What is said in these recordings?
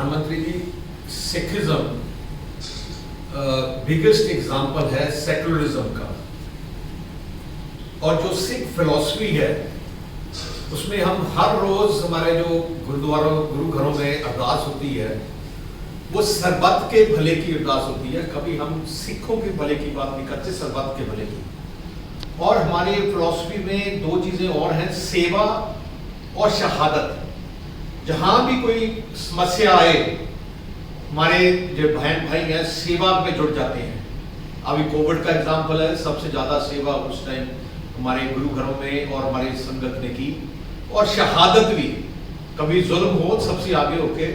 प्रधानमंत्री जी, Sikhism biggest example है secularism का। और जो सिख फिलॉसफी है उसमें हम हर रोज हमारे जो गुरु घरों में अरदास होती है वो सरबत के भले की अरदास होती है। कभी हम सिखों के भले की बात नहीं करते, सरबत के भले की। और हमारी फिलॉसफी में दो चीजें और हैं, सेवा और शहादत। जहां भी कोई समस्या आए हमारे जो बहन भाई हैं सेवा में जुड़ जाते हैं। अभी कोविड का एग्जाम्पल है, सबसे ज्यादा सेवा उस टाइम हमारे गुरु घरों में और हमारी संगत ने की। और शहादत भी, कभी जुल्म हो सबसे आगे होके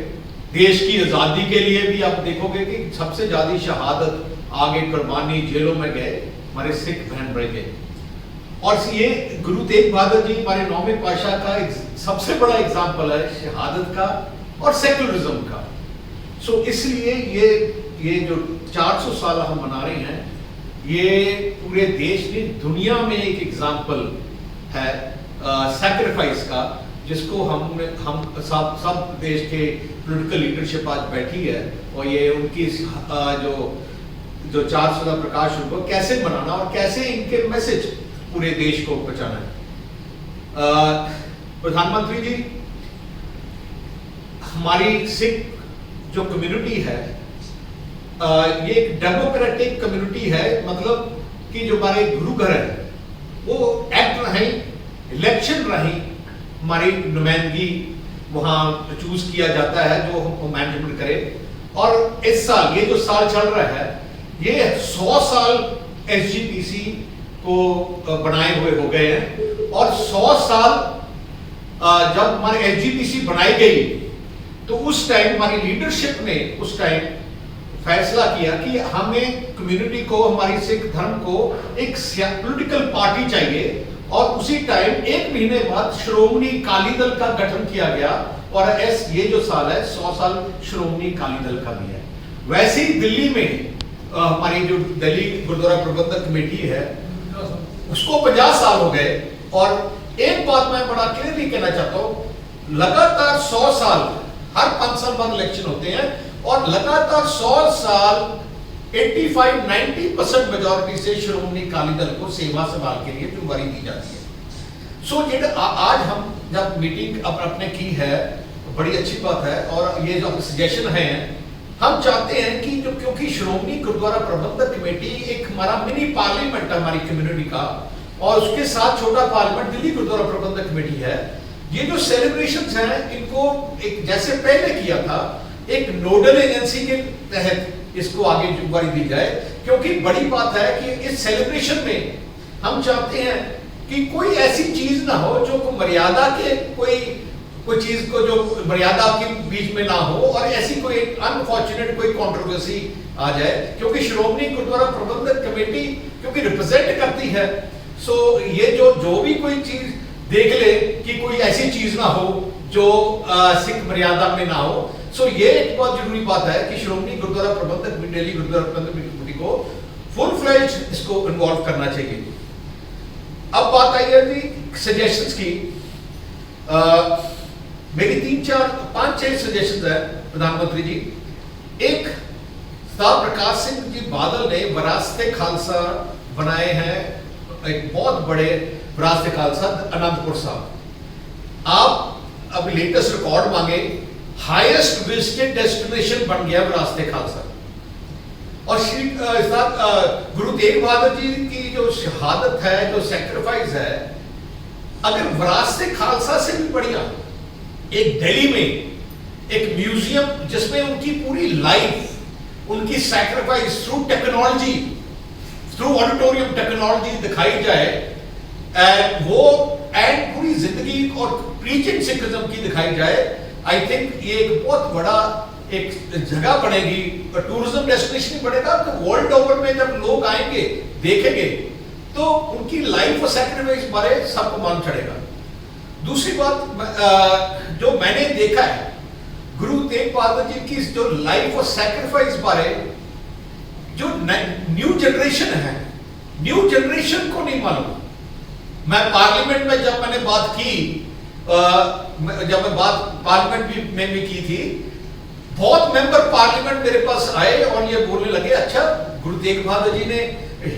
देश की आजादी के लिए भी आप देखोगे कि सबसे ज्यादा शहादत आगे कुर्बानी जेलों में गए हमारे सिख बहन भाई गए। और ये गुरु तेग बहादुर जी हमारे 9वें पातशाह का सबसे बड़ा एग्जाम्पल है शहादत का और सेकुलरिज्म का। सो इसलिए ये जो 400 साल हम मना रहे हैं, ये पूरे देश की दुनिया में एक एग्जाम्पल है सैक्रिफाइस का, जिसको हम सब देश के पॉलिटिकल लीडरशिप आज बैठी है। और ये उनकी जो 400 का प्रकाश उनको कैसे मनाना और कैसे इनके मैसेज पूरे देश को पहुंचाना है। प्रधानमंत्री जी, हमारी सिख जो कम्युनिटी है ये एक डेमोक्रेटिक कम्युनिटी है। मतलब कि जो हमारे गुरु घर है वो एक्ट रहें, इलेक्शन रहें, हमारी नुमाइंदगी वहां चूज किया जाता है जो हम मैनेजमेंट करे। और इस साल ये जो साल चल रहा है ये 100 साल एसजीपीसी को बनाए हुए हो गए हैं। और 100 साल जब हमारे एसजीपीसी बनाई गई तो उस टाइम हमारी लीडरशिप ने उस टाइम फैसला किया कि हमें कम्युनिटी को, हमारी सिख धर्म को एक पॉलिटिकल पार्टी चाहिए। और उसी टाइम 1 महीने बाद श्रोमणी अकाली दल का गठन किया गया। और ये जो साल है 100 साल श्रोमणी अकाली दल का भी है। वैसे ही दिल्ली में हमारी जो दिल्ली गुरुद्वारा प्रबंधक कमेटी है उसको 50 साल हो गए। और एक बात मैं बड़ा क्लियरली कहना चाहता हूं, लगातार 100 साल, हर 5 साल बाद इलेक्शन होते हैं और लगातार 100 साल 85-90% मेजॉरिटी से श्रोमणी अकाली दल को सेवा संभाल के लिए जिम्मेदारी दी जाती है। सो आज हम जब मीटिंग अपने की है बड़ी अच्छी बात है। और ये जो सजेशन है, हम चाहते हैं कि जो क्योंकि श्रोमणी गुरुद्वारा प्रबंधक कमेटी एक हमारा मिनी पार्लियामेंट है हमारी कम्युनिटी का, और उसके साथ छोटा पार्लियामेंट दिल्ली गुरुद्वारा प्रबंधक कमेटी है। ये जो सेलिब्रेशंस हैं इनको एक जैसे पहले किया था एक नोडल एजेंसी के तहत इसको आगे जिम्मेदारी दी जाए। क्योंकि बड़ी बात है कि इस सेलिब्रेशन में हम चाहते हैं कि कोई ऐसी चीज ना हो जो मर्यादा के कोई चीज को जो मर्यादा के बीच में ना हो और ऐसी कोई अनफॉर्चुनेट कोई कंट्रोवर्सी आ जाए। क्योंकि श्रोमणी गुरुद्वारा प्रबंधक कमेटी क्योंकि रिप्रेजेंट करती है, सो ये जो भी कोई चीज देख ले कि कोई ऐसी चीज ना हो जो सिख मर्यादा में ना हो। सो ये एक बहुत जरूरी बात है कि श्रोमणी गुरुद्वारा प्रबंधक दिल्ली गुरुद्वारा प्रबंधक कमेटी को फुल फ्लेज इसको इन्वॉल्व करना चाहिए। अब बात आई है जी सजेशंस की। मेरी 3-4-5-6 सजेशंस है प्रधानमंत्री जी। एक, सरदार प्रकाश सिंह जी बादल ने विरासत खालसा बनाए हैं, एक बहुत बड़े विरासत खालसा अनंतपुर साहब। आप अब लेटेस्ट रिकॉर्ड मांगे, हाईएस्ट विजिटेड डेस्टिनेशन बन गया विरासत खालसा। और श्री गुरु तेग बहादुर जी की जो शहादत है, जो सैक्रिफाइस है, अगर विरासत खालसा से भी बढ़िया एक दिल्ली में एक म्यूजियम जिसमें उनकी पूरी लाइफ, उनकी sacrifice through technology, through auditorium technology दिखाई जाए, वो एंड पूरी जिंदगी और प्रीचिंग सिखिज्म की दिखाई जाए, आई थिंक ये एक बहुत बड़ा एक जगह बनेगी, टूरिज्म डेस्टिनेशन बनेगा। तो वर्ल्ड ओवर में जब लोग आएंगे देखेंगे तो उनकी लाइफ और सैक्रिफाइस बारे सबको मालूम चढ़ेगा। दूसरी बात जो मैंने देखा है गुरु तेग बहादुर जी की जो लाइफ और सैक्रिफाइस बारे, जो न्यू जनरेशन है, न्यू जनरेशन को नहीं मालूम। मैं पार्लियामेंट में जब मैंने बात की, जब मैं बात पार्लियामेंट में भी की थी, बहुत मेंबर पार्लियामेंट मेरे पास आए और ये बोलने लगे, अच्छा गुरु तेग बहादुर जी ने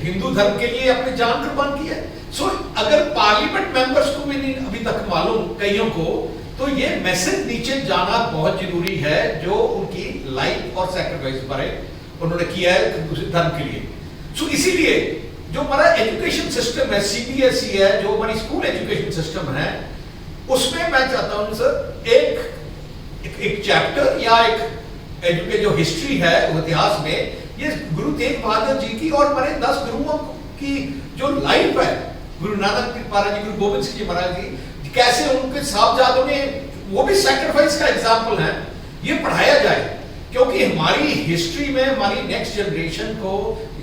हिंदू धर्म के लिए अपनी जान कुर्बान की है। सो अगर पार्लियामेंट मेंबर्स को भी नहीं अभी तक मालूम कईयों को, तो ये मैसेज नीचे जाना बहुत जरूरी है, जो उनकी लाइफ और सैक्रिफाइस पर उन्होंने किया है दूसरे धर्म के लिए। सो इसीलिए जो हमारा एजुकेशन सिस्टम है, सीबीएसई है, जो हमारी स्कूल एजुकेशन सिस्टम है, उसमें मैं चाहता हूं सर एक चैप्टर या एक जो हिस्ट्री है इतिहास में, ये गुरु तेग बहादुर जी की और हमारे 10 गुरुओं की जो लाइफ है, गुरु नानक महाराज जी, गुरु गोविंद सिंह जी महाराज जी, कैसे उनके साहबजादों ने, वो भी सैक्रिफाइस का एग्जाम्पल है, ये पढ़ाया जाए, क्योंकि हमारी हिस्ट्री में हमारी नेक्स्ट जनरेशन को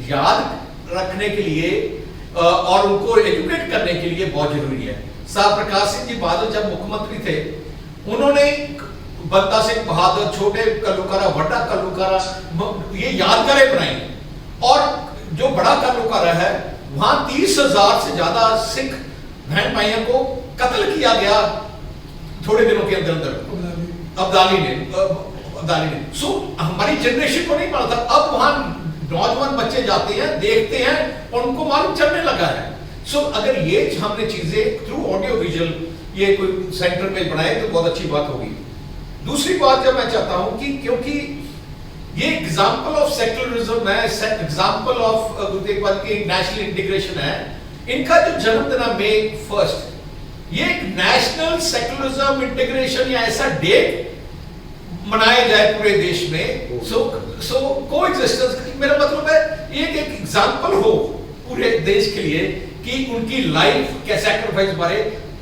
याद रखने के लिए और उनको एजुकेट करने के लिए बहुत जरूरी है। साहब प्रकाश सिंह जी बादल जब मुख्यमंत्री थे, उन्होंने बंदा सिंह बहादुर, छोटे कल्लूकारा, बड़ा कल्लूकारा, ये यादगारें बनाई, और जो बड़ा कल्लूकारा है वहां 30,000 से ज्यादा सिख बहन भाइयों को कत्ल किया गया थोड़े दिनों के अंदर अंदर अब्दाली ने। सो हमारी जनरेशन को नहीं पता था, अब वहां नौजवान बच्चे जाते हैं, देखते हैं और उनको मालूम चलने लगा है। सो अगर ये हमने चीजें थ्रू ऑडियो विजुअल ये कोई सेंटर में बनाए तो बहुत अच्छी बात होगी। दूसरी बात जब मैं चाहता हूं कि क्योंकि ये एग्जाम्पल ऑफ सेक्युलरिज्म है, एग्जाम्पल ऑफ नेशनल इंटीग्रेशन है, इनका जो जन्मदिन है May 1, ये एक नेशनल सेक्युलरिज्म इंटीग्रेशन या ऐसा डे मनाया जाए पूरे देश में। सो कोएग्जिस्टेंस, मेरा मतलब है ये एक एग्जाम्पल हो पूरे देश के लिए कि उनकी लाइफ क्या सैक्रिफाइस बारे,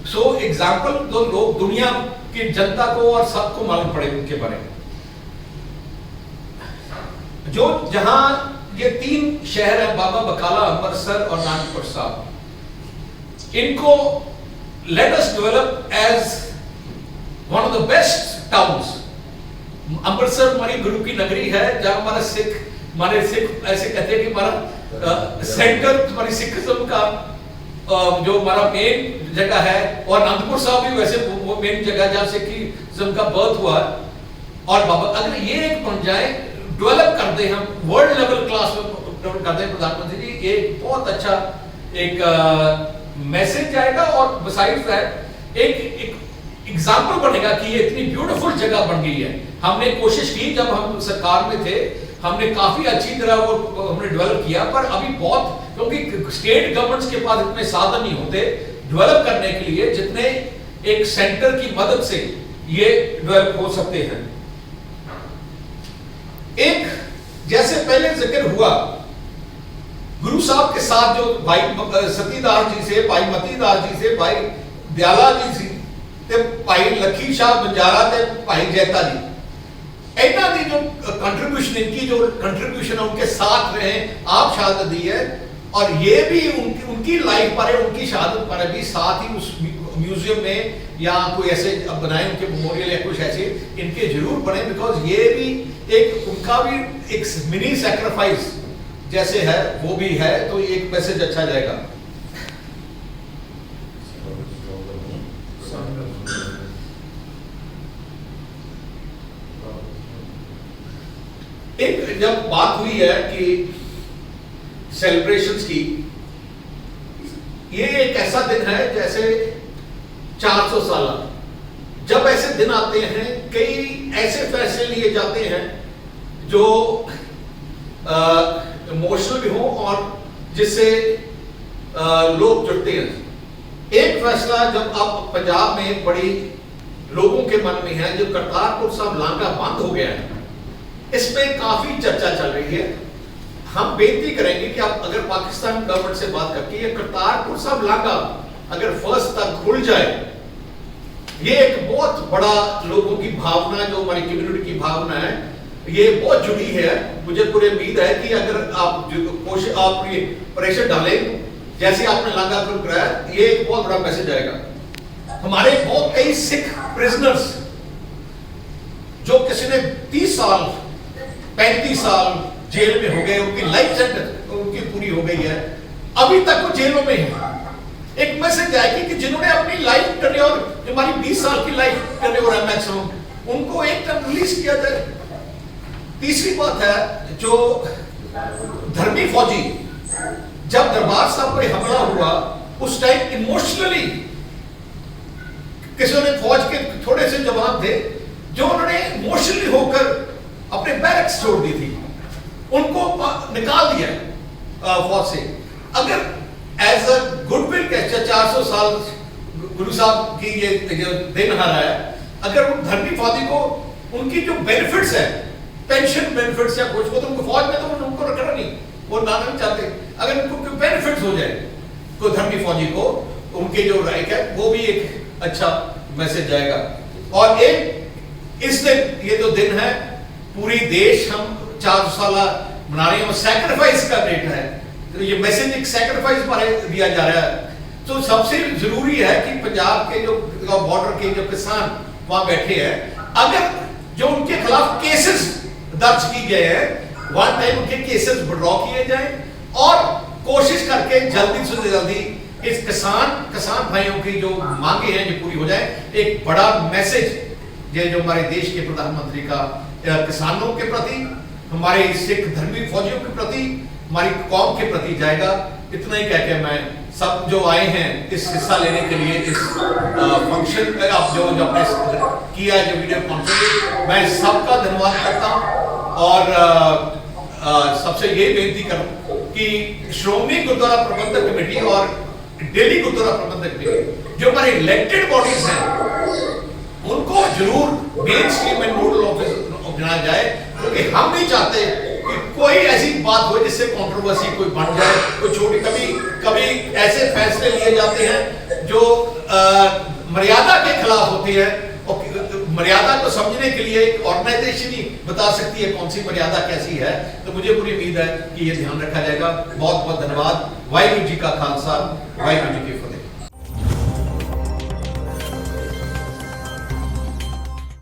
सो एग्जाम्पल तो लोग दुनिया की जनता को और सबको मालूम पड़े उनके बारे में। जो जहां ये 3 शहर है, बाबा बकाला, अमृतसर और नागपुर साहब, इनको let us develop as one of the best towns. Amritsar हमारी गुरु की नगरी है, जहां हमारे सिख ऐसे कहते हैं कि हमारा सेंटर हमारी सिखिज्म का जो हमारा मेन जगह है, और अनंतपुर साहब भी वैसे वो मेन जगह जहां सिखिज्म का बर्थ हुआ। और बाबा अगर ये एक बन जाए, डेवलप कर दे, हम वर्ल्ड लेवल क्लास में डेवलप कर दे प्रधानमंत्री जी, एक बहुत अच्छा एक मैसेज जाएगा, और बसाइड्स दैट एक एग्जाम्पल बनेगा कि ये इतनी ब्यूटीफुल जगह बन गई है। हमने कोशिश की, जब हम सरकार में थे, हमने काफी अच्छी तरह वो हमने डेवलप किया, पर अभी बहुत, क्योंकि स्टेट गवर्नमेंट्स के पास इतने साधन नहीं होते डेवलप करने के लिए, जितने एक सेंटर की मदद से ये डेवलप हो सकते हैं। एक जैसे पहले जिक्र हुआ, गुरु साहब के साथ जो भाई सतीदास जी से, भाई मतीदास जी से, भाई दयाला जी से, ते भाई लखी शाह बंजारा, ते भाई जैता जी, इन्हों की जो कंट्रीब्यूशन, इनकी जो कंट्रीब्यूशन है उनके साथ रहे, आप शहादत दी है, और ये भी उनकी लाइफ पर, उनकी शहादत पर भी साथ ही उस म्यूजियम में या कोई ऐसे बनाए उनके मेमोरियल या कुछ ऐसे इनके जरूर बने, बिकॉज ये भी एक उनका भी एक मिनी सैक्रिफाइस जैसे है, वो भी है, तो एक मैसेज अच्छा जाएगा। एक जब बात हुई है कि सेलिब्रेशंस की, ये एक ऐसा दिन है जैसे 400 साल, जब ऐसे दिन आते हैं, कई ऐसे फैसले लिए जाते हैं जो इमोशनल भी हो और जिससे लोग जुड़ते हैं। एक फैसला जब अब पंजाब में बड़ी लोगों के मन में है, जो करतारपुर साहब लांघा बंद हो गया है, इसमें काफी चर्चा चल रही है। हम बेनती करेंगे कि आप अगर पाकिस्तान गवर्नमेंट से बात करके ये करतारपुर साहब लांघा अगर 1 तक खुल जाए, ये एक बहुत बड़ा लोगों की भावना, जो हमारी कम्युनिटी की भावना है, ये बहुत जुड़ी है। मुझे पूरी उम्मीद है कि अगर आप कोशिश, आप ये प्रेशर डालें, जैसे आपने लांघा खुल कराया, ये एक बहुत बड़ा मैसेज आएगा। हमारे बहुत कई सिख प्रिजनर्स जो किसी ने 30 साल 35 साल जेल में हो गए, उनकी लाइफ सेंटेंस उनकी पूरी हो गई है, अभी तक वो जेलों में है। एक मैसेज आएगी कि जिन्होंने अपनी लाइफ टेन्योर, हमारी 20 साल की लाइफ टेन्योर है मैक्सिमम, उनको एक टाइम रिलीज किया जाए। तीसरी बात है, जो धर्मी फौजी, जब दरबार साहब पर हमला हुआ उस टाइम इमोशनली किसी ने फौज के थोड़े से जवान थे जो उन्होंने इमोशनली होकर अपने बैरक्स छोड़ दी थी, उनको निकाल दिया फौज से। अगर एज अ गुडविल के 400 साल गुरु साहब की ये दिन आ रहा है, अगर उन धर्मी फौजी को उनकी जो बेनिफिट्स है, पेंशन बेनिफिट्स या कुछ, वो तो उनको फौज में तो उनको रखना नहीं, वो ना नहीं चाहते, अगर उनको बेनिफिट्स हो जाए तो धर्मी फौजी को उनके जो राइट है वो भी एक अच्छा मैसेज जाएगा। और एक इस दिन, ये जो दिन है पूरी देश हम 400 साल मना रहे हैं, सैक्रिफाइस का डेट है, तो ये मैसेज एक सैक्रिफाइस पर दिया जा रहा है। तो सबसे जरूरी है कि पंजाब के जो बॉर्डर के जो किसान वहां बैठे हैं, अगर जो उनके खिलाफ केसेस दर्ज की गए हैं, वन टाइम उनके केसेस विड्रॉ किए जाएं और कोशिश करके जल्दी से जल्दी इस किसान भाइयों की जो मांगे हैं जो पूरी हो जाए। एक बड़ा मैसेज ये जो हमारे देश के प्रधानमंत्री का किसानों के प्रति, हमारे सिख धर्मी फौजियों के प्रति, हमारी कौम के प्रति जाएगा। इतना ही कह के मैं सब जो आए हैं इस हिस्सा लेने के लिए इस फंक्शन आप जो आपने किया जो वीडियो कॉन्फ्रेंस, मैं सबका धन्यवाद करता हूं और सबसे ये बेनती करूं कि श्रोमणी गुरुद्वारा प्रबंधक कमेटी और दिल्ली गुरुद्वारा प्रबंधक कमेटी जो हमारे इलेक्टेड बॉडीज हैं उनको जरूर मेन स्ट्रीम में नोडल ऑफिस बनाया जाए, क्योंकि हम नहीं चाहते कि कोई ऐसी बात हो जिससे कंट्रोवर्सी कोई बन जाए, कोई छोटी कभी ऐसे फैसले लिए जाते हैं जो मर्यादा के खिलाफ होते हैं, और मर्यादा को समझने के लिए एक ऑर्गेनाइजेशन ही बता सकती है कौन सी मर्यादा कैसी है। तो मुझे पूरी उम्मीद है कि ये ध्यान रखा जाएगा। बहुत बहुत धन्यवाद। वाहिगुरू जी का खालसा, वाहिगुरू जी की फतेह।